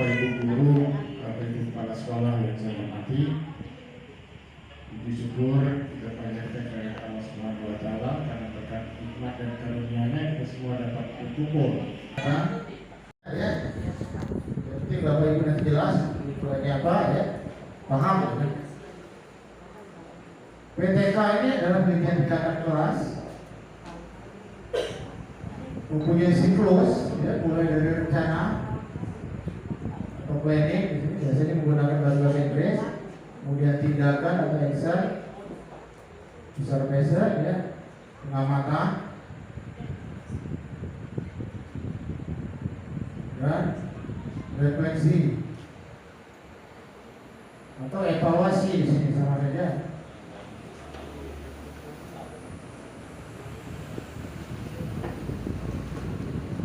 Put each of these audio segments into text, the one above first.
Bapak Ibu guru, Bapak Ibu kepala sekolah yang saya hormati, puji syukur kita panjatkan kepada Allah Subhanahu wa Ta'ala karena berkat nikmat dan karunia-Nya kita semua dapat berkumpul. Ya, jadi Bapak Ibu nanti jelas ini apa ya, paham ya. PTK ini adalah pendidikan tingkatan kelas, mempunyai siklus ya, mulai dari rencana atau planning, di sini biasanya menggunakan bahasa Inggris, kemudian tindakan atau action, observation ya, pengamatan, dan refleksi atau evaluasi di sini sama saja.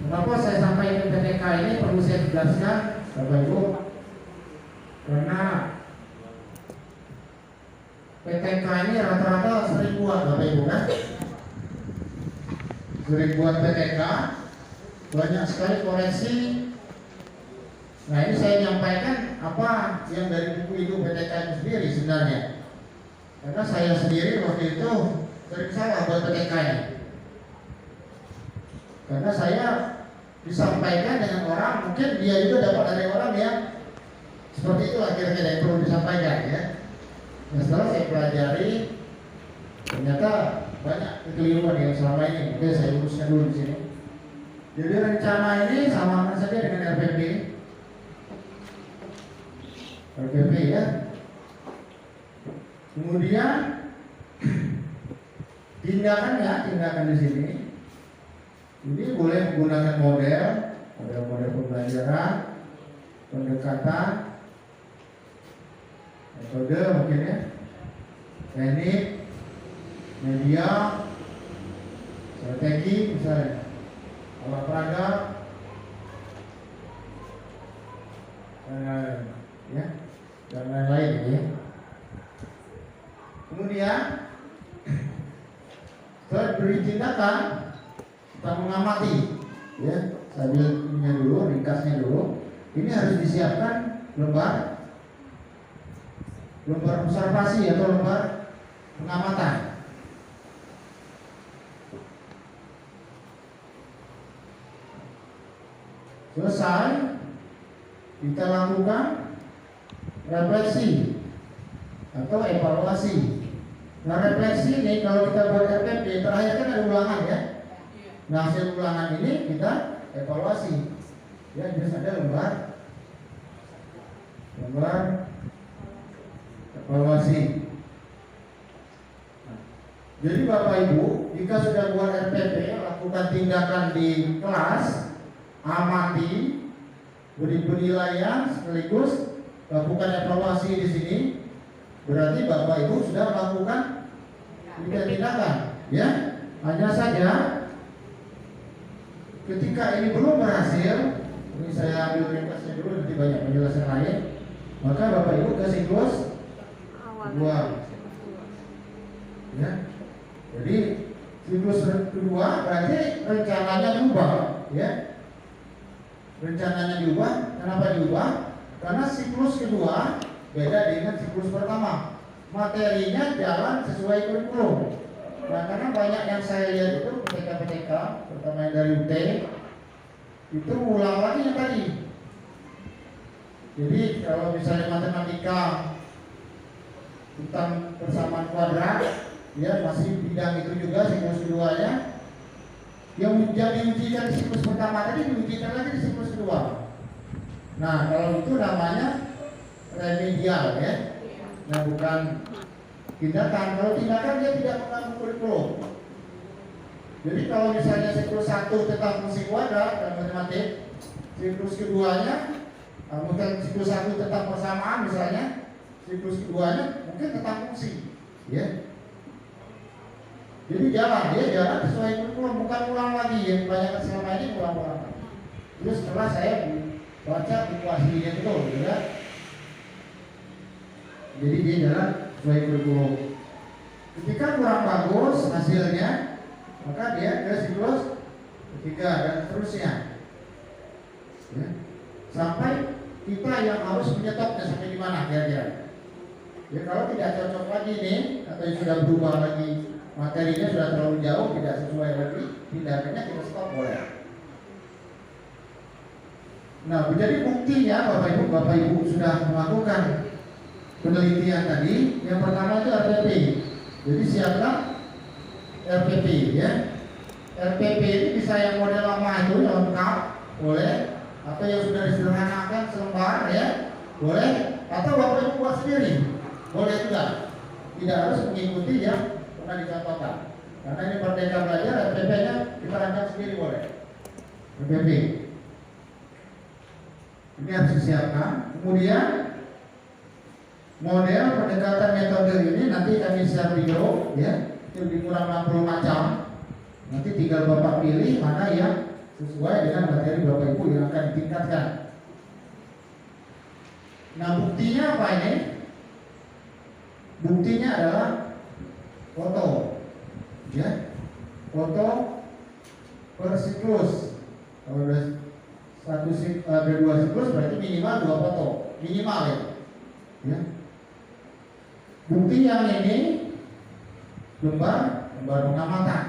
Kenapa saya sampaikan PTK ini perlu saya jelaskan, Bapak Ibu? Karena PTK ini rata-rata seribuan, Bapak Ibu kan? Seribuan PTK, banyak sekali koreksi. Nah ini saya nyampaikan apa yang dari buku itu PTK itu sendiri sebenarnya. Karena saya sendiri waktu itu sering salah buat PTK ini. Karena saya disampaikan dengan orang, mungkin dia juga dapat dari orang yang seperti itu akhirnya yang perlu disampaikan ya. Nah setelah saya pelajari, ternyata banyak kekeliruan yang selama ini. Oke, saya luruskan dulu di sini. Jadi rencana ini sama saja dengan RPP. RPP ya. Kemudian tindakan di sini. Ini boleh menggunakan model pembelajaran, pendekatan, metode mungkin ya, teknik, media, strategi misalnya, alat peraga, dan lain-lain ya. Kemudian setelah beri tindakan, kita mengamati ya, sambil ininya dulu, ringkasnya dulu. Ini harus disiapkan lembar observasi atau lembar pengamatan. Selesai, kita lakukan refleksi atau evaluasi. Nah refleksi ini kalau kita buat RPP terakhir kan ada ulangan ya. Nah hasil ulangan ini kita evaluasi ya, jadi ada lembar evaluasi. Nah, jadi Bapak Ibu jika sudah buat RPP, lakukan tindakan di kelas, amati, beri penilaian sekaligus lakukan evaluasi di sini, berarti Bapak Ibu sudah melakukan tindakan ya. Hanya saja ketika ini belum berhasil, ini saya ambil ringkasnya dulu, nanti banyak penjelasan lain. Maka Bapak Ibu ke siklus kedua, ya. Jadi siklus kedua berarti rencananya diubah, ya. Rencananya diubah. Kenapa diubah? Karena siklus kedua beda dengan siklus pertama. Materinya jalan sesuai kurikulum. Nah, karena banyak yang saya lihat itu PTK, terutama yang dari UT, itu ulang lagi yang tadi. Jadi kalau misalnya matematika tentang persamaan kuadrat, ya masih bidang itu juga siklus keduanya. Yang diujikan di siklus pertama tadi diujikan lagi di siklus kedua. Nah, kalau itu namanya remedial ya. Nah, bukan tindakan. Kalau tindakan dia tidak mengganggu kurikulum. Jadi kalau misalnya siklus 1 tentang fungsi kuadrat dan matematik, siklus keduanya mungkin siklus 1 tentang persamaan misalnya, siklus keduanya mungkin tentang fungsi, ya. Jadi dia jalan sesuai kurikulum, bukan ulang lagi yang kebanyakan selama ini ulang-ulang. Terus setelah saya baca buku aslinya itu, ya. Jadi dia jalan sesuai kurikulum. Ketika kurang bagus hasilnya, maka dia ke siklus ketiga dan seterusnya, ya. Sampai kita yang harus menyetopnya sampai di mana kira-kira. Ya kalau tidak cocok lagi nih, atau sudah berubah lagi materinya, sudah terlalu jauh, tidak sesuai lagi, tindakannya kita stop boleh. Nah, menjadi buktinya Bapak Ibu sudah melakukan penelitian tadi. Yang pertama itu RPP. Jadi siapkan RPP ya. RPP ini bisa yang model lama itu yang lengkap boleh, atau yang sudah disederhanakan selembar ya boleh, atau Bapak Ibu buat sendiri boleh juga. Tidak harus mengikuti yang pernah dicontohkan. Karena ini Merdeka Belajar, RPP-nya kita rancang sendiri boleh. RPP ini harus disiapkan. Kemudian model pendekatan metode ini nanti kami share video ya, itu lebih kurang 60 macam. Nanti tinggal Bapak pilih mana yang sesuai dengan materi Bapak Ibu yang akan ditingkatkan. Nah, buktinya apa ini? Buktinya adalah foto ya, foto per siklus. Kalau ada dua siklus berarti minimal 2 foto minimal ya. Bukti yang ini lembar pengamatan.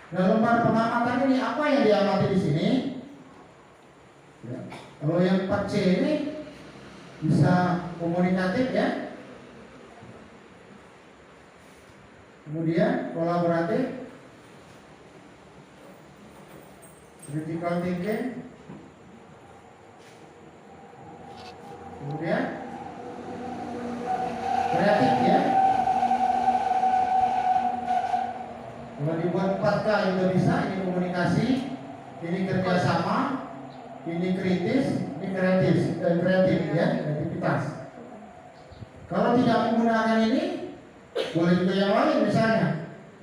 Nah, lembar pengamatan ini apa yang diamati di sini? Ya. Kalau yang 4C ini bisa komunikatif ya. Kemudian kolaboratif, critical thinking, kemudian kreatif ya. Kalau dibuat 4K juga bisa. Ini komunikasi, ini kerjasama, ini kritis, ini kreatif ya, kreativitas. Kalau tidak menggunakan ini, boleh juga yang lain misalnya.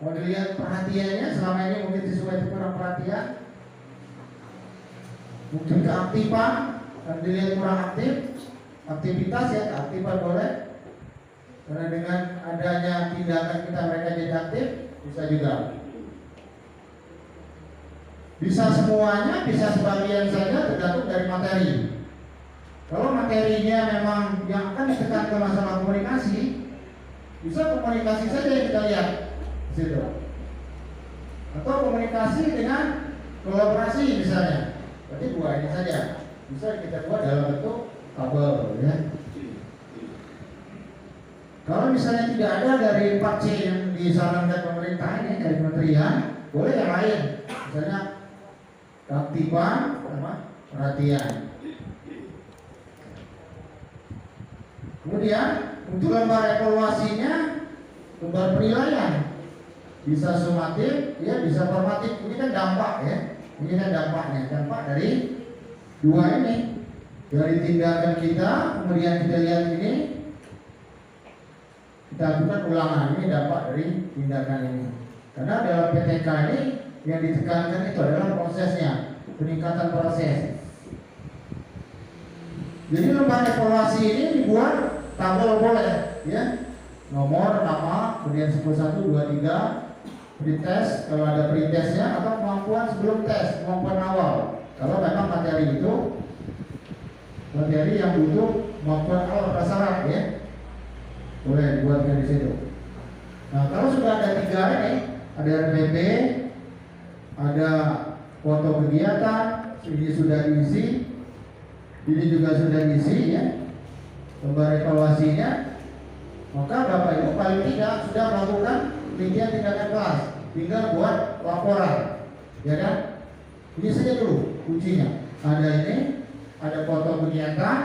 Mau dilihat perhatiannya, selama ini mungkin siswa itu kurang perhatian, mungkin keaktifan, dan dilihat kurang aktif, aktivitas ya, keaktifan boleh. Karena dengan adanya tindakan kita mereka jadi aktif, bisa juga. Bisa semuanya, bisa sebagian saja, tergantung dari materi. Kalau materinya memang yang akan ditekankan masalah komunikasi, bisa komunikasi saja yang kita lihat di situ. Atau komunikasi dengan kolaborasi misalnya. Berarti 2 ini saja. Bisa kita buat dalam bentuk tabel ya. Kalau misalnya tidak ada dari 4C yang disarankan pemerintah ini dari kementerian, boleh yang lain. Misalnya keaktifan sama perhatian. Kemudian untuk lembar evaluasinya, lembar penilaian bisa sumatif, ya bisa formatif. Ini kan dampak ya. Ini kan dampaknya, dampak dari 2 ini, dari tindakan kita. Kemudian kita lihat ini, kita lakukan ulangan. Ini dampak dari tindakan ini. Karena dalam PTK ini yang ditekankan itu adalah prosesnya, peningkatan proses. Jadi lembar evaluasi ini dibuat tabel boleh, ya, nomor, nama, kemudian 11, 2, 3, pretest kalau ada pretestnya, atau kemampuan sebelum tes, kemampuan awal. Kalau memang materi itu materi yang butuh kemampuan awal prasyarat, ya, boleh dibuatkan di situ. Nah, kalau sudah ada 3 ini, ada RPP, ada foto kegiatan, ini sudah diisi, ini juga sudah diisi, ya, lembar evaluasinya, maka Bapak Ibu paling tidak sudah melakukan penelitian tindakan kelas, tinggal buat laporan, ya kan? Ini saja dulu kuncinya. Ada ini, ada foto kegiatan,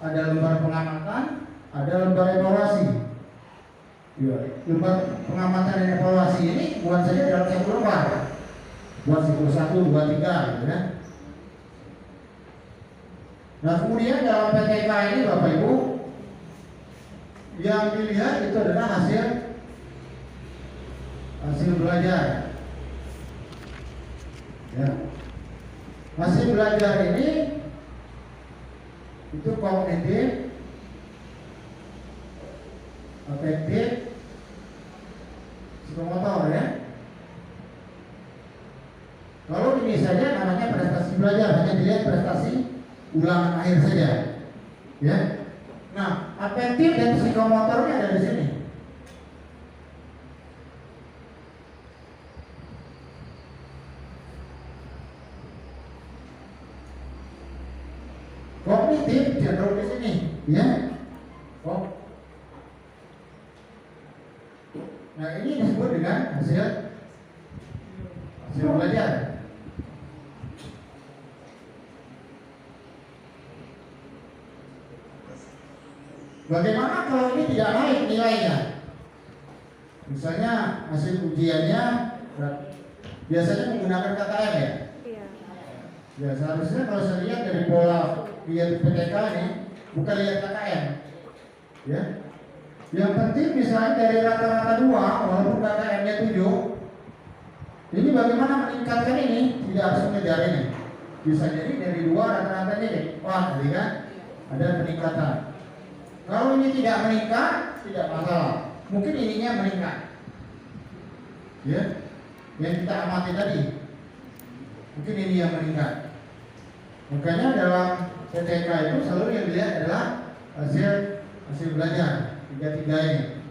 ada lembar pengamatan, ada lembar evaluasi. Ya, lembar pengamatan dan evaluasi ini buat saja dalam 1 lembar, buat siklus 1, 2, 3, gitu kan? Nah, kemudian dalam PTK ini Bapak Ibu, yang dilihat itu adalah hasil belajar. Ya. Hasil belajar ini itu kognitif, afektif, psikomotor, ya. Kalau ini saja namanya prestasi belajar, hanya dilihat prestasi ulangan akhir saja. Ya. Nah, afektif dan psikomotornya ada di sini. Kognitif cenderung di sini, ya. Oh. Nah, ini disebut dengan hasil belajar. Bagaimana kalau ini tidak naik nilainya? Misalnya hasil ujiannya biasanya menggunakan KKM ya? Iya. Ya seharusnya kalau saya lihat dari pola lihat PTK ini bukan lihat KKM, ya. Yang penting misalnya dari rata-rata 2 walaupun KKM-nya 7, ini bagaimana meningkatkan ini? Tidak harus mengejar ini. Bisa jadi dari 2 rata-ratanya deh. Wah, tadi kan ada peningkatan. Kalau ini tidak meningkat, tidak masalah. Mungkin ininya meningkat. Ya, yang kita amati tadi. Mungkin ini yang meningkat. Makanya dalam PTK itu selalu yang dilihat adalah hasil belajar 3 ini.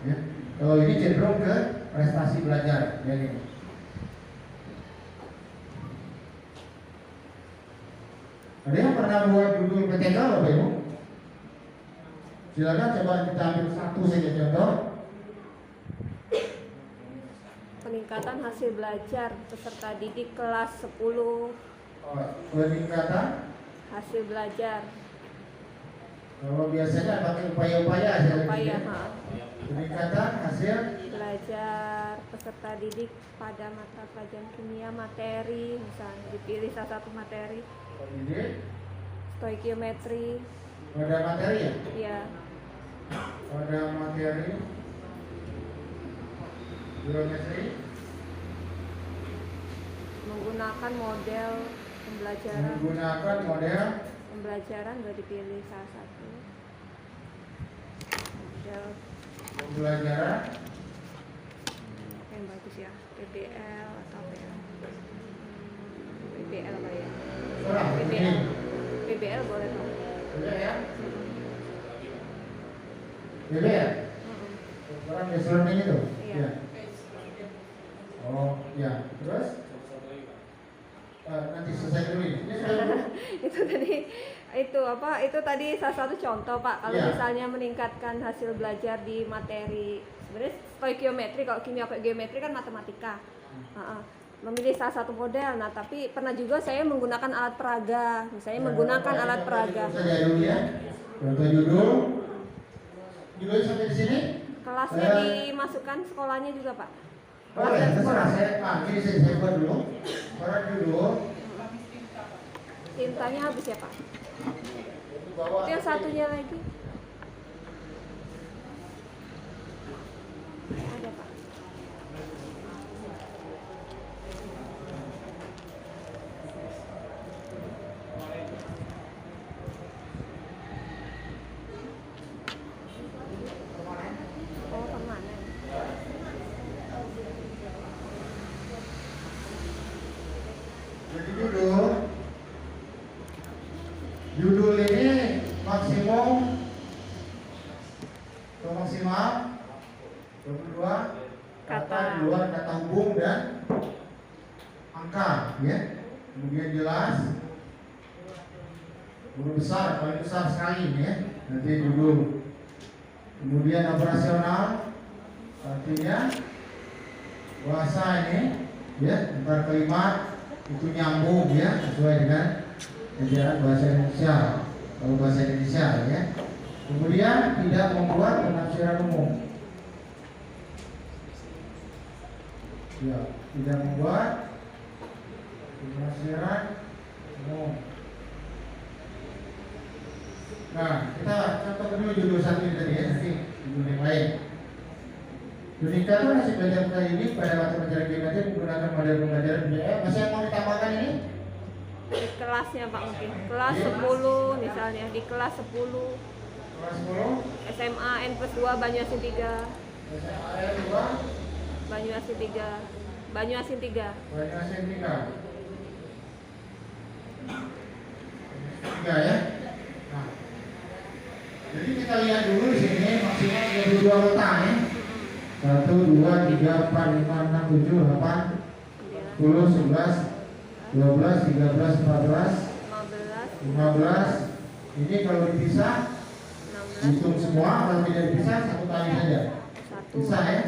Ya. Kalau ini cenderung ke prestasi belajar. Ya, ini. Ada yang pernah buat judul PTK Bapak Ibu? Silakan coba kita ambil satu saja contoh. Peningkatan hasil belajar peserta didik kelas 10. Peningkatan Hasil belajar. kalau biasanya pakai upaya-upaya hasil Upaya, peningkatan hasil belajar peserta didik pada mata pelajaran kimia materi, misalnya dipilih salah satu materi, pendidik stoikiometri. pada materi ya? Ya, Pada materi geometri menggunakan model pembelajaran. menggunakan model Pembelajaran udah dipilih salah satu. Model pembelajaran yang bagus ya, PBL atau apa ya? PBL lah ya. orang PBL. PBL boleh dong. boleh ya? Boleh ya? Orang disuruh ini tuh? Iya. Ya. Oh ya, terus nanti selesai dulu ini. Ini sudah dulu. Itu tadi itu tadi salah satu contoh Pak. Kalau Iya. misalnya meningkatkan hasil belajar di materi sebenarnya stoikiometri, kalau kimia atau geometri kan matematika. Memilih salah satu model. Nah, tapi pernah juga saya menggunakan alat peraga. Misalnya menggunakan alat peraga. Saja dulu ya. Contoh judul. Judul sampai di sini. Kelasnya dimasukkan sekolahnya juga Pak. Oh ya, terserah saya. Ini saya buat dulu. Para judul. Tintanya habis ya Pak. Bawa. Itu yang satunya lagi. Ada Pak. Oh, permanen. Jadi judul ini maksimal 22 kata di luar kata hubung dan angka, ya. Kemudian jelas, huruf besar, paling besar sekali, ya. Nanti judul. Kemudian operasional, artinya bahasa ini, ya, antar kalimat itu nyambung, ya, sesuai dengan ajaran bahasa Indonesia. Kalau bahasa Indonesia, ya. Kemudian tidak membuat penafsiran umum. Ya, tidak membuat penafsiran umum. Nah, kita contoh dulu judul satu ini tadi ya, nanti judul yang lain. Peningkatan hasil belajar kita ini pada mata pelajaran geometri menggunakan model pembelajaran PBL. Masih yang mau ditambahkan ini? Di kelasnya Pak mungkin. Kelas 10 misalnya, di kelas 10 Kelas 10 SMA N+2 Banyuasin 3. SMA 2 Banyuasin 3. Banyuasin 3. Banyuasin 3. 3 ya. Nah, jadi kita lihat dulu di sini maksimal 32 letak ya. 1, 2, 3, 4, 5, 6, 7, 8, 10, 11, 12, 13, 14, 15. Ini kalau dipisah, hitung semua. Kalau tidak dipisah, satu kali saja. Bisa ya?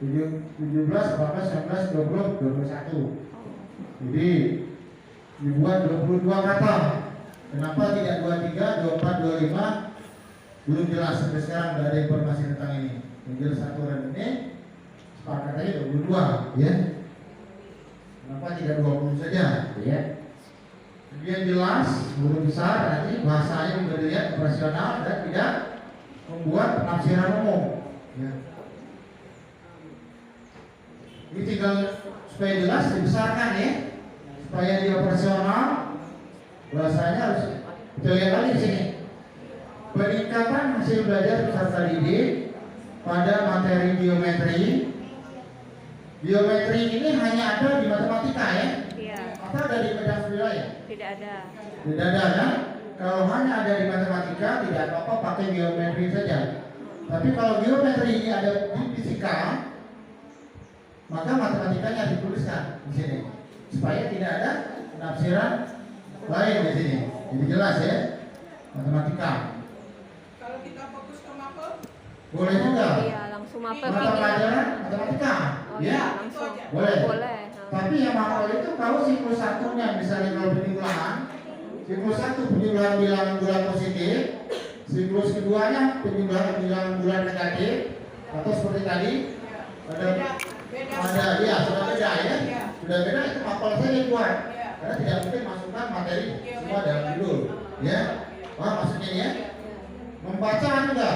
17, 18, 19, 20, 21. Jadi dibuat 22 kata. Kenapa tidak 23, 24, 25? Belum jelas sampai sekarang, tidak ada informasi tentang ini. Yang jelas aturan ini sepakatnya 22 ya. Kenapa tidak 20 saja ya? Jadi yang jelas huruf besar nanti bahasanya juga dilihat operasional dan tidak membuat penafsiran umum ya. Ini tinggal supaya jelas dibesarkan ya, supaya di operasional bahasanya harus kita lihat lagi di sini. Peningkatan hasil belajar peserta didik pada materi geometri. Geometri ini hanya ada di matematika ya? Iya. Atau ada di bidang wilayah? Tidak ada. Tidak ada kan? Kalau hanya ada di matematika tidak apa-apa pakai geometri saja. Tapi kalau geometri ini ada di fisika, maka matematikanya dituliskan di sini supaya tidak ada penafsiran lain di sini. Jadi jelas ya, matematika. Kalau kita fokus ke mapel, Boleh juga. Iya, langsung mapel Mata ini. pelajaran matematika. Oh Ya. iya, langsung. Boleh. Boleh. Tapi yang mapel itu kalau siklus satunya misalnya kalau penjumlahan, siklus 1 penjumlahan bilangan bulan positif, siklus keduanya penjumlahan bilangan bulan negatif, atau seperti tadi ada ya sudah beda ya, sudah beda itu mapel saja dibuat karena tidak mungkin masukkan materi semua dalam judul ya. Wah maksudnya ya, membaca juga,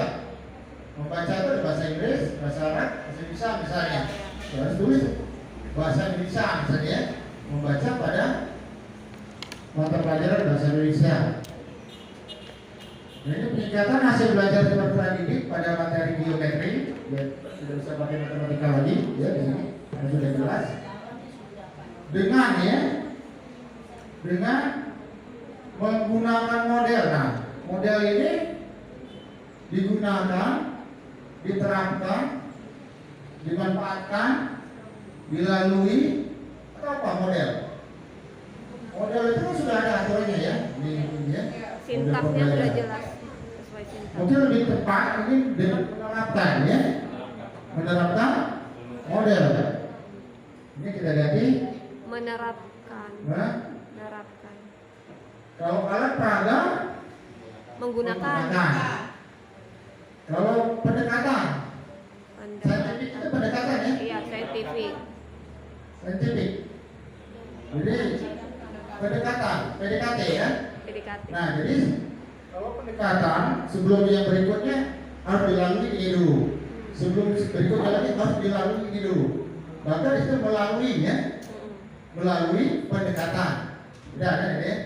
membaca itu ada bahasa Inggris, bahasa Arab, bahasa Indonesia misalnya, harus tulis bahasa Indonesia misalnya, membaca pada mata pelajaran bahasa Indonesia. Nah, ini peningkatan hasil belajar peserta didik pada materi geometri, ya tidak usah pakai matematika lagi, ya di sini sudah jelas. Dengan ya, dengan menggunakan model. Nah, model ini digunakan, diterapkan, dimanfaatkan, dilalui atau apa model? Model itu sudah ada aturannya ya, ini ya. Sintaksnya sudah jelas sesuai sintaks. Mungkin lebih tepat ini dengan menerapkan ya, menerapkan model. Ini kita ganti Menerapkan. nah, Menerapkan. kalau alat peraga Menggunakan. Kalau pendekatan, Pendekatan. saintifik itu pendekatan ya, Iya, saintifik. saintifik. Jadi pendekatan, PDKT ya. PDKT. Nah, jadi kalau pendekatan sebelum yang berikutnya harus dilalui ini dulu. Sebelum berikutnya lagi harus dilalui ini dulu. Maka itu melalui ya, melalui pendekatan. Tidak ada ya.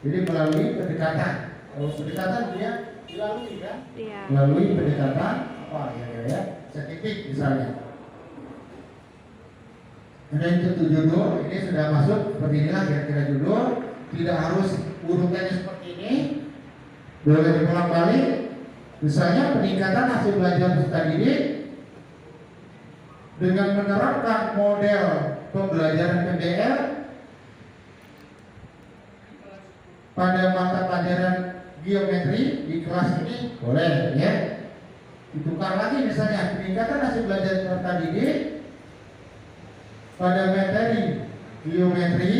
Jadi melalui pendekatan. Kalau pendekatan dia dilalui kan? Iya. Melalui pendekatan apa ya, saintifik misalnya. Nah itu judul, ini sudah masuk seperti inilah kira-kira judul. Tidak harus urutannya seperti ini, boleh diulang balik. Misalnya peningkatan hasil belajar peserta didik dengan menerapkan model pembelajaran PBL pada mata pelajaran geometri di kelas ini boleh ya. Ditukar lagi misalnya peningkatan hasil belajar peserta didik pada materi geometri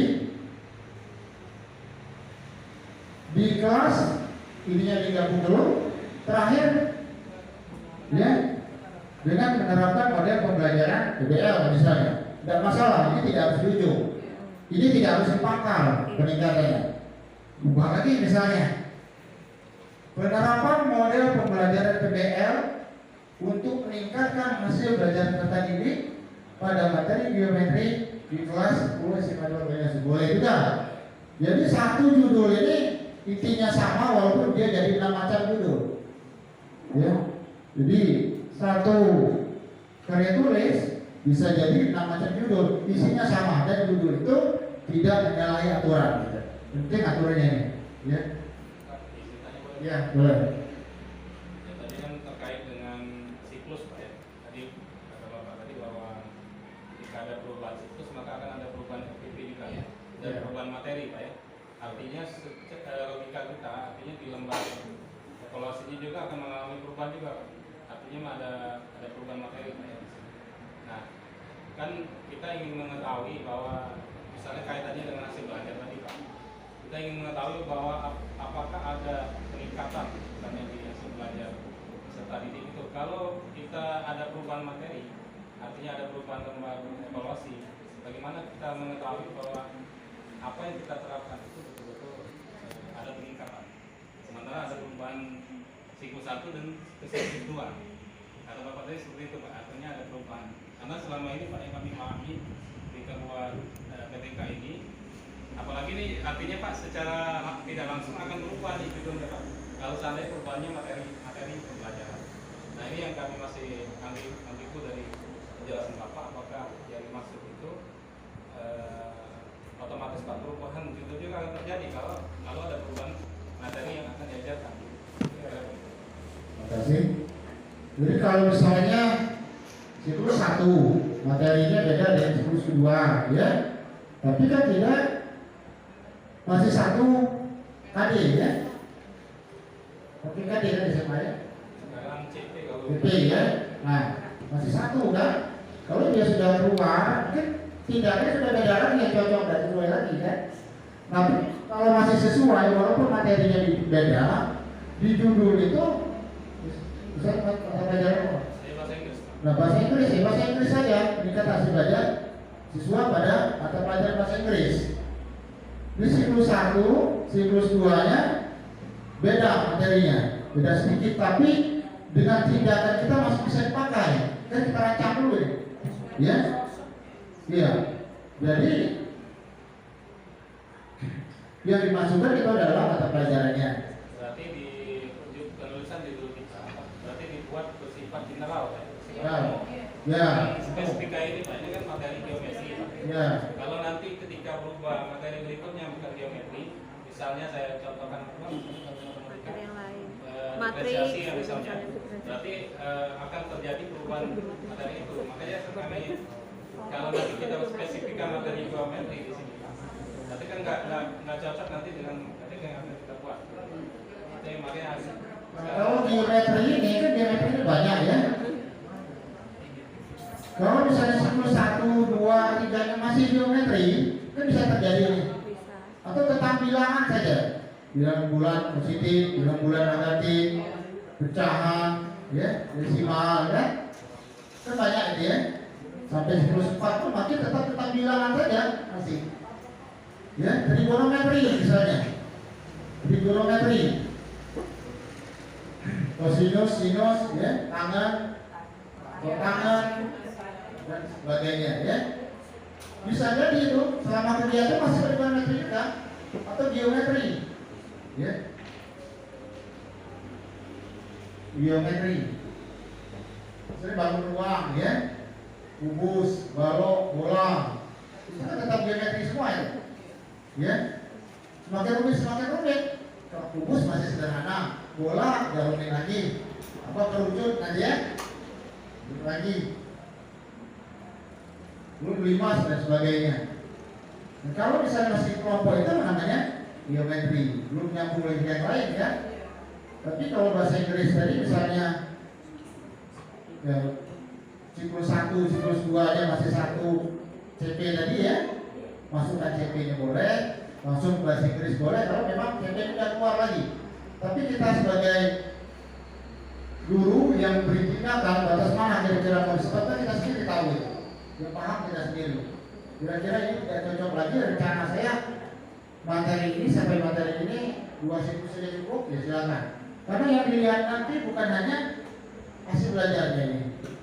di kelas ininya digabung dulu terakhir ya dengan menerapkan model pembelajaran PBL misalnya. Tidak masalah, ini tidak harus diujuk, ini tidak harus dipangkal peningkatannya. Ubah lagi misalnya penerapan model pembelajaran PBL untuk meningkatkan hasil belajar peserta didik pada materi geometri di kelas 10 SMA 2 boleh juga. Jadi satu judul ini intinya sama walaupun dia jadi 6 macam judul. Ya. Jadi satu karya tulis bisa jadi 6 macam judul, isinya sama dan judul itu tidak menyalahi aturan. Penting aturannya ini. Ya, Pak, izin tanya boleh? ya boleh. Ya, tadi kan terkait dengan siklus Pak ya. Tadi kata Bapak tadi bahwa jika ada perubahan siklus maka akan ada perubahan FPP juga ya. Dan Ya. perubahan materi Pak ya. Artinya logika kita artinya di lembaga evaluasinya juga akan mengalami perubahan juga Pak. Artinya ada perubahan materi Pak ya. Nah, kan kita ingin mengetahui bahwa misalnya kaitannya dengan hasil belajar tadi Pak. Kita ingin mengetahui bahwa apakah ada peningkatan misalnya di hasil belajar peserta didik itu. Kalau kita ada perubahan materi, artinya ada perubahan lembaga evaluasi, bagaimana kita mengetahui bahwa apa yang kita terapkan itu betul-betul ada peningkatan. Sementara ada perubahan siklus 1 dan siklus 2. Kata Bapak tadi seperti itu Pak, artinya ada perubahan. Karena selama ini Pak yang kami pahami di kedua PTK ini, apalagi ini artinya Pak secara tidak langsung akan berubah nih gitu Pak. Kalau seandainya perubahannya materi pembelajaran. Nah ini yang kami masih ambigu dari penjelasan Bapak, apakah yang dimaksud itu otomatis Pak perubahan itu juga akan terjadi kalau ada perubahan materi yang akan diajarkan. Terima kasih. Jadi kalau misalnya siklus 1 materinya beda dengan siklus 2 ya, tapi kan tidak masih 1 KD ya. Oke KD kan SMA ya. Sekarang CP kalau CP ya. Nah masih 1 kan. Kalau dia sudah keluar mungkin tindakannya sudah beda lagi, yang cocok dan sesuai lagi kan. Tapi kalau masih sesuai walaupun materinya beda, di judul itu bisa kata pelajaran apa? saya bahasa Inggris Pak. Nah bahasa Inggris saja meningkat hasil belajar siswa pada mata pelajaran bahasa Inggris. Di siklus 1, siklus 2-nya beda materinya, beda sedikit, tapi dengan tindakan kita masih bisa dipakai. Kan kita rancang dulu ya. Iya. Jadi yang dimasukkan itu adalah mata pelajarannya. Berarti di penulisan di dulu kita, berarti dibuat bersifat general ya. Ya. Spesifika ini Pak, ini kan materi geometri Pak. Ya. Kalau nanti ketika berubah materi berikutnya bukan geometri, misalnya saya contohkan Materi yang lain. diferensiasi ya Matrik, misalnya, berarti akan terjadi perubahan materi itu. Makanya kami kalau nanti kita spesifikkan materi geometri di sini, berarti kan nggak cocok nanti dengan materi yang akan kita buat. Itu yang makanya harus. Kalau geometri ini kan geometri ini banyak ya. Kalau misalnya siklus 1, 2, 3 masih geometri, kan bisa terjadi nih. Bisa. Atau tentang bilangan saja. Bilangan bulan positif, bilangan bulan negatif, pecahan, ya, desimal, kan? Kan banyak itu ya. Sampai siklus 4 pun makin tetap tentang bilangan saja masih. Ya, trigonometri misalnya. Trigonometri. Kosinus, sinus, ya, tangan, kotangan, dan sebagainya ya. Bisa jadi itu selama kegiatan masih trigonometri juga atau geometri ya. Geometri misalnya bangun ruang ya, kubus, balok, bola, itu kan tetap geometri semua ya. Semakin rumit. Kalau kubus masih sederhana, bola ya rumit lagi, apa kerucut nanti ya, kerucut lagi, belum limas dan sebagainya. Nah, kalau misalnya masih kelompok itu namanya geometri, belum nyambung lagi yang lain ya. Tapi kalau bahasa Inggris tadi misalnya ya, siklus 1, siklus 2 aja masih 1 CP tadi ya, masukkan CP-nya boleh, langsung bahasa Inggris boleh kalau memang CP tidak keluar lagi. Tapi kita sebagai guru yang beri tindakan batas mana kira-kira mau disebutkan, kita sendiri tahu itu. Yang paham kita sendiri. Kira-kira ini tidak cocok lagi, rencana saya materi ini sampai materi ini 2 siklus saja cukup, ya silakan. Karena yang dilihat nanti bukan hanya hasil belajarnya ini,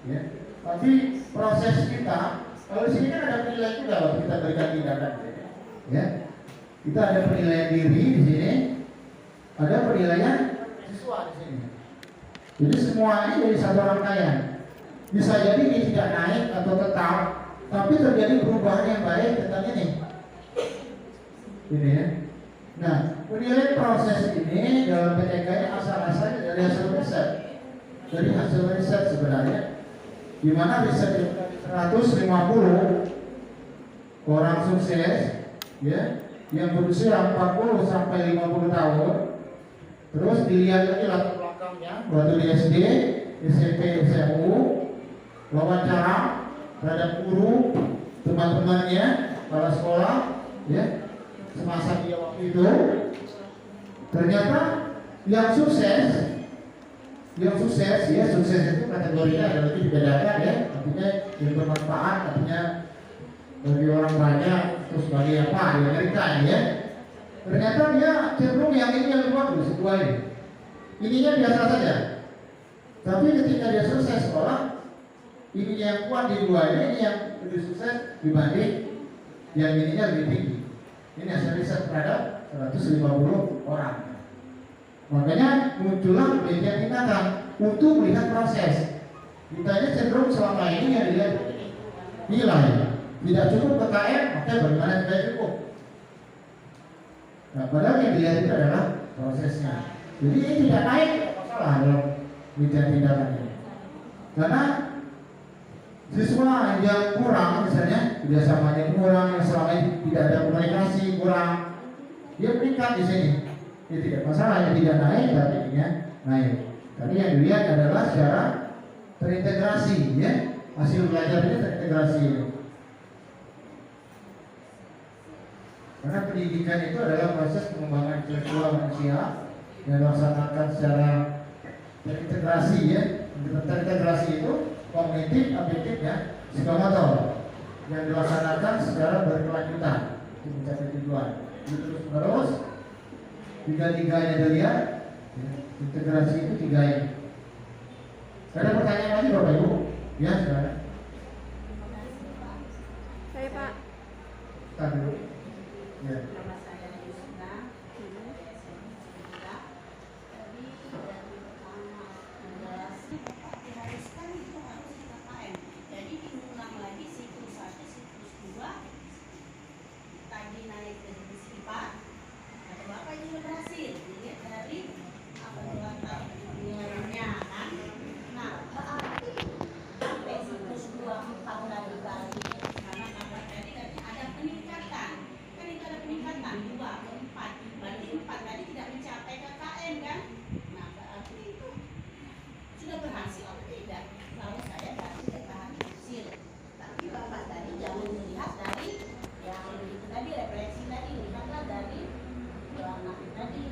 ya, tapi proses kita. Kalau di sini kan ada penilaian juga waktu kita berikan tindakan, ya. Kita ada penilaian diri di sini, ada penilaian siswa di sini. Jadi semua ini dari satu rangkaian. Bisa jadi ini tidak naik atau tetap, tapi terjadi perubahan yang baik tentang ini. Ini ya. Nah, Penilaian proses ini dalam PTK ini asal-asalnya dari hasil riset. Dari hasil riset sebenarnya, di mana riset itu 150 orang sukses, ya, yang berusia 40 sampai 50 tahun. Terus dilihat lagi latar belakangnya, waktu di SD, SMP, SMU, wawancara terhadap guru, teman-temannya, kepala sekolah, ya, semasa dia waktu itu. Ternyata yang sukses ya, sukses itu kategorinya ada lebih dibedakan ya, artinya yang bermanfaat, artinya bagi orang banyak, terus bagi apa di Amerika ya. Ternyata dia cenderung yang ini yang bagus, dua ini. Ininya biasa saja. Tapi ketika dia selesai sekolah, ini yang kuat di dua ini yang lebih sukses dibanding yang ininya lebih tinggi. Ini hasil riset terhadap 150 orang. Makanya muncullah penelitian tindakan untuk melihat proses. Kita ini cenderung selama ini yang dilihat nilai. Tidak cukup PKM, maka bagaimana tidak cukup. Nah, padahal yang dilihat itu adalah prosesnya. Jadi ini tidak naik, tidak masalah dalam penelitian tindakan ini. Karena siswa yang kurang, misalnya kerjasamanya kurang, yang selama ini tidak ada komunikasi kurang, dia meningkat di sini. Ini tidak masalah, yang tidak naik, tapi ini naik. Tadi yang dilihat adalah secara terintegrasi, ya, hasil belajar ini terintegrasi. Karena pendidikan itu adalah proses pengembangan intelektual manusia yang dilaksanakan secara terintegrasi, ya. Terintegrasi itu kognitif, afektif, ya, psikomotor yang dilaksanakan secara berkelanjutan untuk mencapai tujuan. Terus tiga-tiganya dilihat, ya, integrasi itu tiga ini. Ada pertanyaan lagi Bapak Ibu? Ya, sekarang. Saya Pak. Kita dulu. Ya. Nama saya Yusna, saya SMA. Tadi dari pertama menjelaskan diharuskan itu harus kita KM. Jadi diulang lagi siklus 1, siklus 2. Tadi naik ke divisi 4. Kata Bapak ini berhasil. Dilihat dari apa nilainya kan. Nah, berarti sampai siklus 2 tahun lagi karena tadi ada peningkatan. Kan itu ada peningkatan 2 ke 4, berarti 4 tadi tidak mencapai KKM kan? Nah berarti itu sudah berhasil atau tidak? Kalau saya berarti ketahan hasil. Tapi Bapak tadi jangan melihat dari yang itu tadi refleksi tadi, lihatlah dari anak tadi.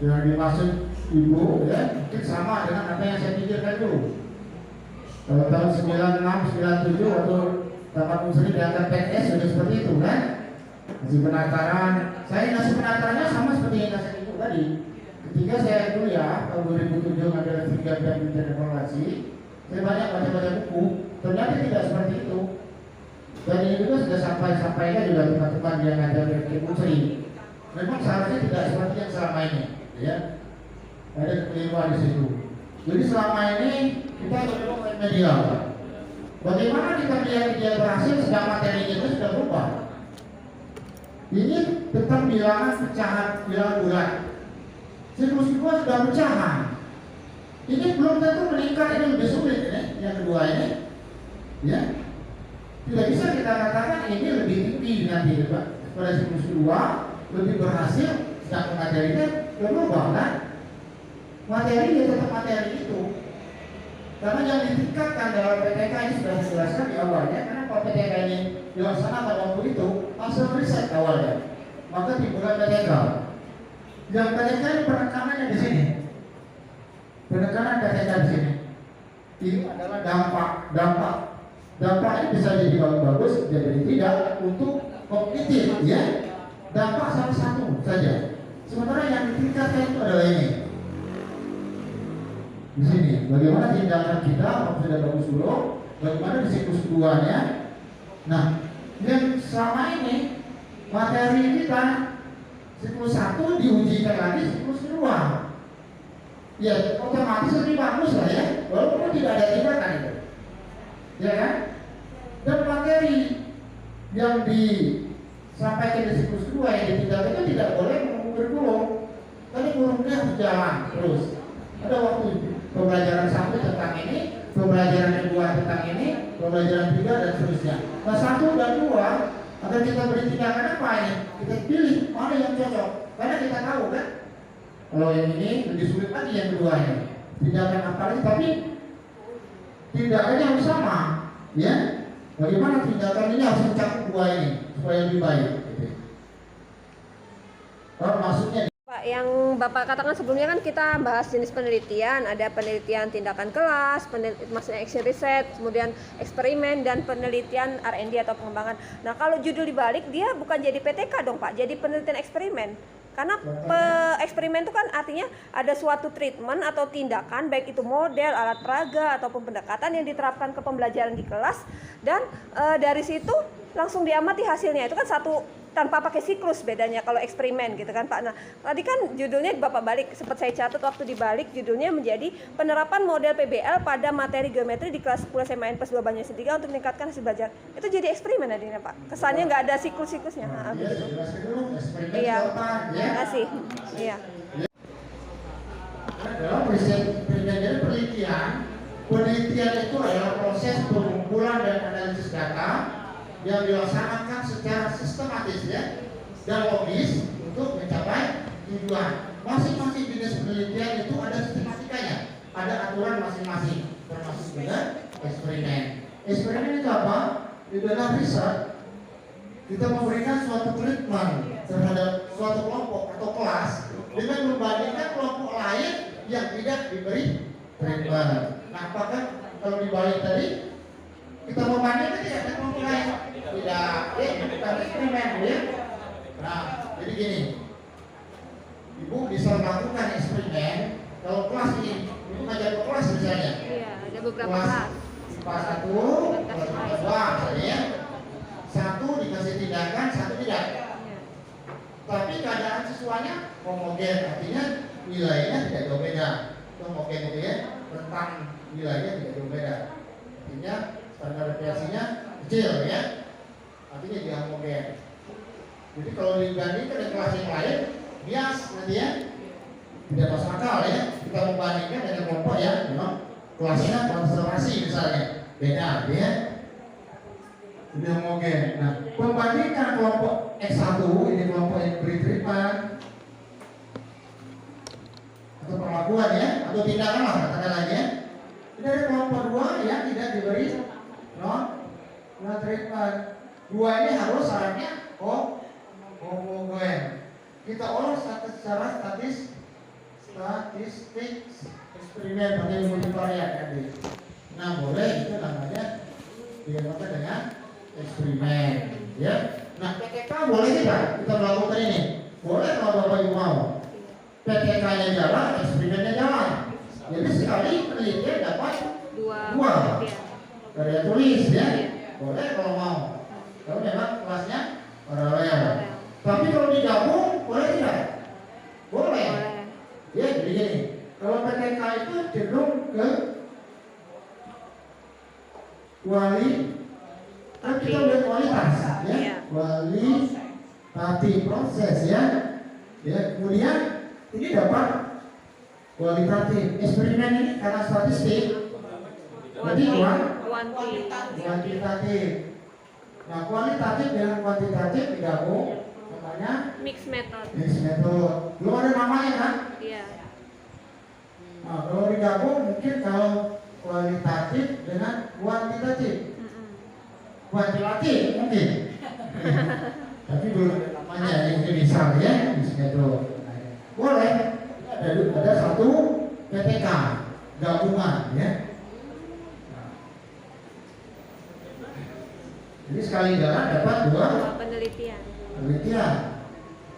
Yang dimaksud Ibu, ya, mungkin sama dengan apa yang saya pikirkan dulu. Kalau tahun 96, 97 waktu Bapak Musri diangkat PNS sudah seperti itu kan? Ngasih penataran, saya ngasih penatarannya sama seperti yang ngasih itu tadi. Ketika saya kuliah tahun 2007 ngambil 3 bidang penelitian evaluasi, saya banyak baca buku. Ternyata tidak seperti itu. Dan ini juga sudah sampaikan juga teman-teman yang ngajar di Musri. Memang seharusnya tidak seperti yang selama ini, ya. Ada kekeliruan di situ. Jadi selama ini kita perlu remedial. Bagaimana kita melihat dia berhasil sedang materinya itu sudah berubah. Ini tetap bilangan pecahan, bilangan bulat. Siklus kedua sudah pecahan. Ini belum tentu meningkat, ini lebih sulit ini. Yang kedua ini, ya, tidak bisa kita katakan ini lebih tinggi nanti pada siklus kedua lebih berhasil, sedang materinya berubah kan? Materi ya tetap materi itu. Karena yang ditingkatkan dalam PTK ini sudah dijelaskan di awalnya. Karena kalau PTK ini dilaksanakan waktu itu hasil riset awalnya, maka timbulkan PTK. Yang PTK ini penekanannya di sini. Penekanan PTK di sini. Ini adalah dampak. Dampak ini bisa jadi bagus, jadi tidak untuk kognitif, ya. Dampak salah satu saja. Sementara yang ditingkatkan itu adalah ini. Di sini, bagaimana tindakan kita, kalau sudah bagus dulu, bagaimana di siklus keduanya. Nah, yang selama ini materi kita siklus 1 diujikan lagi siklus kedua. Ya, otomatis lebih bagus lah ya, walaupun tidak ada tindakan itu, ya kan? Dan materi yang di sampai ke siklus kedua yang ditinggal itu tidak boleh menunggu bergulung. Tadi gulungnya berjalan terus. Ada waktu pembelajaran satu tentang ini, pembelajaran kedua tentang ini, pembelajaran tiga dan seterusnya. Nah 1 dan 2 akan kita beri tindakan apa ini? Kita pilih mana yang cocok. Karena kita tahu kan, kalau yang ini lebih sulit lagi yang keduanya. Tindakan apa lagi? Tapi tindakannya harus sama, ya. Bagaimana tindakan ini harus mencakup 2 ini supaya lebih baik. Gitu. Kalau maksudnya Pak, yang Bapak katakan sebelumnya kan kita bahas jenis penelitian, ada penelitian tindakan kelas, maksudnya action research, kemudian eksperimen dan penelitian R&D atau pengembangan. Nah, kalau judul dibalik dia bukan jadi PTK dong Pak, jadi penelitian eksperimen. Karena eksperimen itu kan artinya ada suatu treatment atau tindakan, baik itu model, alat peraga ataupun pendekatan yang diterapkan ke pembelajaran di kelas, dan dari situ langsung diamati hasilnya. Itu kan satu tanpa pakai siklus bedanya kalau eksperimen gitu kan Pak. Nah tadi kan judulnya Bapak balik, sempat saya catat waktu dibalik judulnya menjadi penerapan model PBL pada materi geometri di kelas 10 SMA N+2 Banyuasin 3 untuk meningkatkan hasil belajar. Itu jadi eksperimen tadinya Pak, kesannya nggak ada siklus-siklusnya. Begitu. Iya, terima kasih. Iya. Dalam penelitian itu adalah proses pengumpulan dan analisis data yang dilaksanakan secara sistematis ya dan logis untuk mencapai tujuan. Masing-masing jenis penelitian itu ada sistematikanya, ada aturan masing-masing, termasuk juga eksperimen. Eksperimen itu apa? Di dalam riset kita memberikan suatu treatment terhadap suatu kelompok atau kelas dengan membandingkan kelompok lain yang tidak diberi treatment. Nah, apakah kalau dibalik tadi kita membandingkan tidak dengan kelompok lain? Tidak, bukan eksperimen ya. Nah, jadi gini, Ibu bisa melakukan eksperimen kalau kelas ini, Ibu ngajar ke kelas misalnya. Iya, ada beberapa kelas. kelas. Kelas 1, kelas 2 misalnya ya. 1 dikasih tindakan, 1 tidak. Iya. Tapi keadaan siswanya homogen, artinya nilainya tidak jauh beda. Homogen itu ya, rentang nilainya tidak jauh beda. Artinya standar deviasinya kecil ya. Artinya dia homogen. Jadi kalau dibandingkan dengan kelas yang lain, bias nanti ya tidak masuk akal ya. Kita membandingkan dengan kelompok yang memang kelasnya konservasi misalnya, beda ya. Jadi homogen. Nah, membandingkan kelompok X1 ini kelompok yang beri treatment atau perlakuan ya, atau tindakan lah katakan lagi ya. Ini ada kelompok 2 yang tidak diberi non treatment. 2 ini harus syaratnya homogen. Kita olah secara statistik eksperimen pakai multivariat tadi. Nah boleh itu namanya dinamakan dengan eksperimen ya. Nah PTK boleh tidak kita melakukan ini? Boleh kalau Bapak Ibu mau. PTK-nya jalan, eksperimennya jalan. Jadi sekali penelitian dapat 2 karya tulis ya. Boleh kalau mau. Kalau memang kelasnya paralel. Tapi kalau digabung boleh tidak? Boleh. Ya jadi gini. Kalau PTK itu cenderung ke kan kita lihat kualitas ya. Kualitatif proses ya. Ya kemudian ini dapat kualitatif. Eksperimen ini karena statistik berarti kuantitatif. Nah kualitatif dengan kuantitatif digabung namanya Mix method. Belum ada namanya kan? Iya. Nah kalau digabung mungkin kalau kualitatif dengan kuantitatif. Kuantitatif mungkin. Tapi belum ada namanya ini misal ya, mix method. Boleh. Ada satu PTK gabungan ya. Jadi sekali jalan dapat 2 penelitian.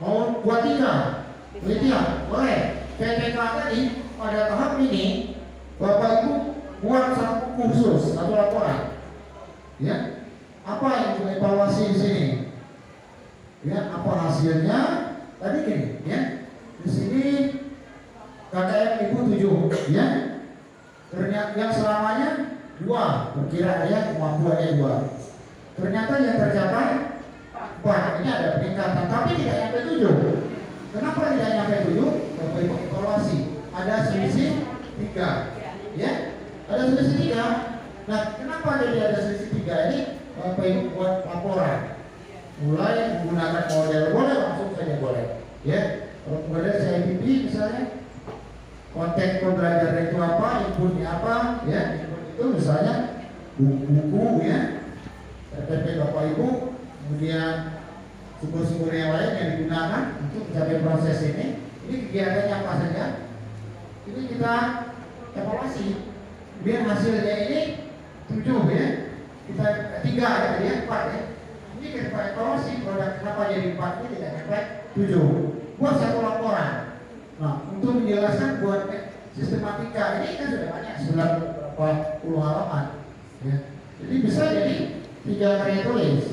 Mau buat 3 penelitian boleh. PTK tadi pada tahap ini Bapak Ibu buat satu kursus atau laporan ya. Apa yang dievaluasi di sini ya, apa hasilnya tadi gini ya. Di sini KKM Ibu 7 ya. Ternyata yang selamanya 2, perkiraan ya kemampuannya 2. Ternyata yang tercapai 4 4. Ini ada peningkatan, tapi tidak sampai 7. Kenapa tidak sampai 7? Bapak Ibu evaluasi. Ada selisih 3. Ya, ada selisih 3. Nah, kenapa jadi ada selisih 3 ini? Bapak Ibu buat laporan. Mulai menggunakan model, boleh langsung saja boleh. Ya, kalau model CIPP misalnya, konteks pembelajaran itu apa, inputnya apa, ya, input itu misalnya buku ya, RTP Bapak Ibu, kemudian sumber-sumber yang lain yang digunakan untuk mencapai proses ini kegiatannya apa saja, ini kita evaluasi. Kemudian hasilnya ini 7 ya, kita 3 ya, 4 ya. Ini kita evaluasi produk kenapa jadi 4 ini tidak sampai 7. Buat satu laporan. Nah, untuk menjelaskan buat sistematika ini kan sudah banyak, 90 halaman. Ya. Jadi bisa jadi 3 karya tulis.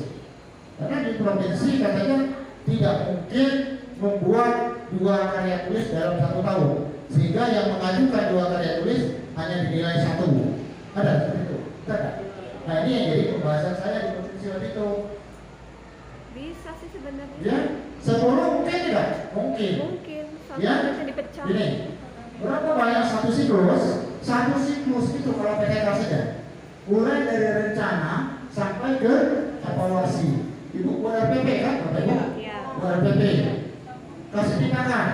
Karena di provinsi katanya tidak mungkin membuat 2 karya tulis dalam 1 tahun. Sehingga yang mengajukan 2 karya tulis hanya dinilai 1. Ada seperti itu? Ada. Nah, ini yang jadi pembahasan saya di provinsi waktu itu. Bisa sih sebenarnya. Ya, 10 mungkin tidak? Mungkin. Mungkin. Sampai Ya, bisa dipecah. Gini, berapa banyak satu siklus? Satu siklus itu kalau PTK saja, mulai dari rencana sampai ke evaluasi. Ibu buat RPP kan, Bapak Ibu? Iya. Buat RPP. Kasih tindakan,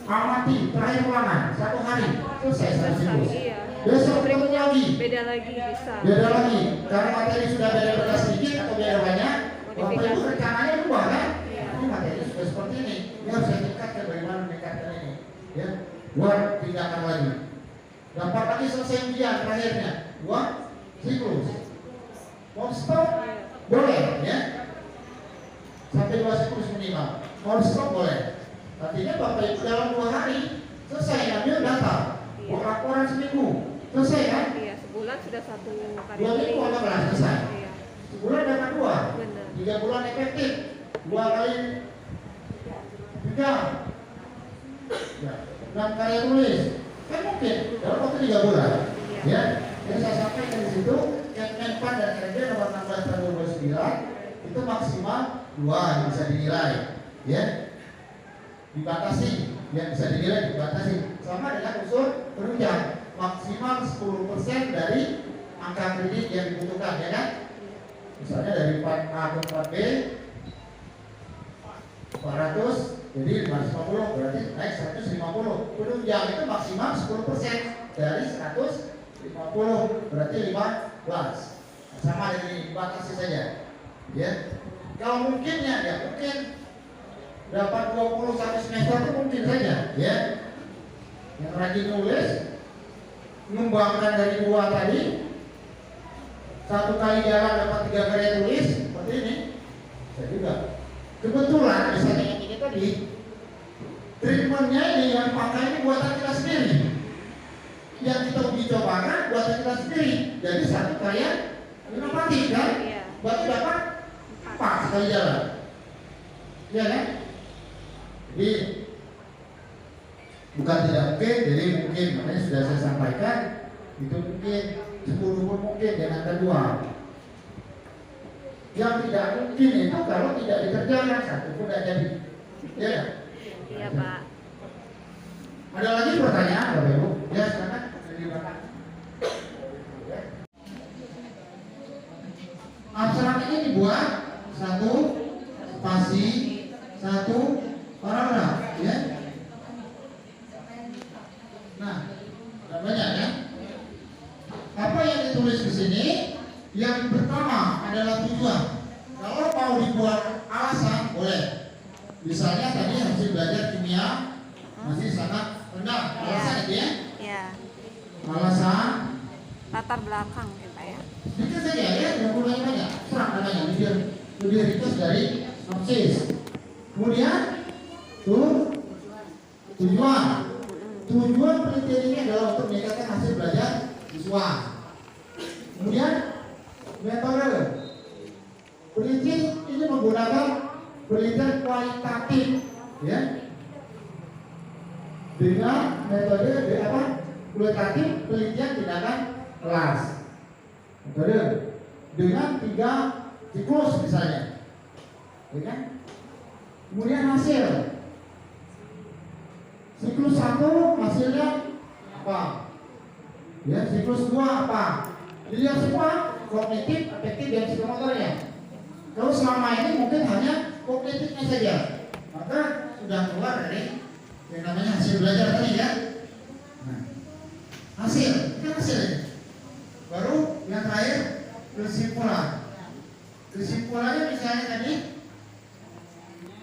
amati, terakhir ulangan, 1 hari, selesai satu siklus. Iya. Besok ketemu lagi, Beda lagi bisa. beda lagi. Karena materi sudah beda sedikit atau beda banyak, Bapak Ibu rencananya berubah kan? Iya. Ini materi sudah seperti ini, ini harus saya tingkatkan bagaimana meningkatkan ini. Ya, buat tindakan lagi. Dapat lagi selesai ujian terakhirnya 2 siklus. Mau stop boleh ya, sampai 2 siklus minimal. Mau stop boleh. Artinya Bapak Ibu dalam 2 hari selesai ambil data, buat laporan seminggu selesai kan? Iya, sebulan sudah 1 kali. 2 minggu apa selesai? Iya. Sebulan dapat 2, Benar. 3 bulan efektif, 2 kali 3, ya, 6 karya tulis, kan mungkin dalam waktu 3 bulan. Ya, jadi saya sampaikan di situ, Kemenpan dan KD nomor 16 tahun 2009 itu maksimal 2 yang bisa dinilai, ya, dibatasi, yang bisa dinilai dibatasi, sama dengan unsur penunjang maksimal 10% dari angka kredit yang dibutuhkan, ya kan? Misalnya dari 4A ke 4B 400, jadi 550, berarti naik 150. Penunjang itu maksimal 10% dari 150, berarti 15. Sama dengan ini, dibatasi saja. Ya. Kalau mungkinnya, ya mungkin dapat 20 satu semester itu mungkin saja, ya. Yang rajin nulis, mengembangkan dari 2 tadi, 1 kali jalan dapat 3 karya tulis, seperti ini. Saya juga. Kebetulan misalnya yang ini tadi, treatmentnya ini yang pakai ini buatan kita sendiri. Yang kita uji cobakan buatan kita sendiri. Jadi 1 karya inovatif kan? Iya. Berarti dapat 4 sekali jalan. Iya kan? Jadi bukan tidak mungkin, jadi mungkin, makanya sudah saya sampaikan itu mungkin 10 pun mungkin, jangan kedua. Yang tidak mungkin itu kalau tidak dikerjakan, 1 pun tidak jadi. Ya. Iya, Pak. Ada lagi pertanyaan, Bapak Ibu? Ya, silakan. Dari belakang. Abstrak ini dibuat 1 spasi, 1 paragraf, ya. Nah, banyak ya. Apa yang ditulis di sini? Yang pertama adalah tujuan. Kalau mau dibuat alasan boleh. Misalnya tadi hasil belajar kimia masih sangat rendah. Alasan itu ya? Iya. Alasan. Latar belakang ya, Pak ya. Sedikit saja ya, yang mulai banyak. Serang namanya, lebih ringkas dari sinopsis. Kemudian tujuan. Tujuan penelitian ini adalah untuk meningkatkan hasil belajar siswa. Kemudian metode. Penelitian ini menggunakan penelitian kualitatif, ya, dengan metode kualitatif penelitian tindakan kelas. Metode dengan 3 siklus misalnya. ya kan? Kemudian hasil siklus 1 hasilnya apa? Ya, siklus 2 apa? Dilihat semua kognitif, afektif, dan psikomotornya. Kalau selama ini mungkin hanya kognitifnya saja, maka sudah keluar dari yang namanya hasil belajar tadi ya. Nah, hasil, ini hasilnya. Baru yang terakhir kesimpulan. Kesimpulannya misalnya tadi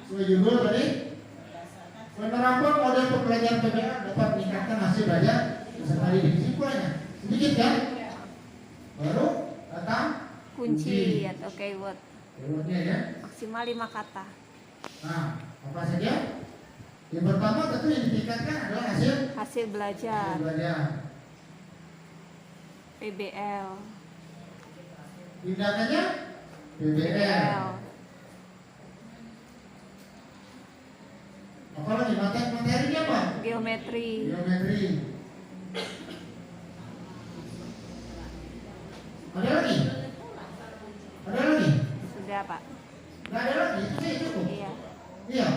sesuai judul tadi, penerapan model pembelajaran PBA dapat meningkatkan hasil belajar beserta didik. Kesimpulannya sedikit kan? Baru datang Kunci atau keyword. keywordnya ya. Maksimal 5 kata. Nah, apa saja? Yang pertama tentu yang ditingkatkan adalah Hasil belajar. belajar. PBL. Tindakannya PBL. Apalagi materinya apa? Geometri. Geometri. Ada lagi? Ada lagi? Sudah, Pak. Nggak ada lagi? Itu saja cukup? Iya. Iya.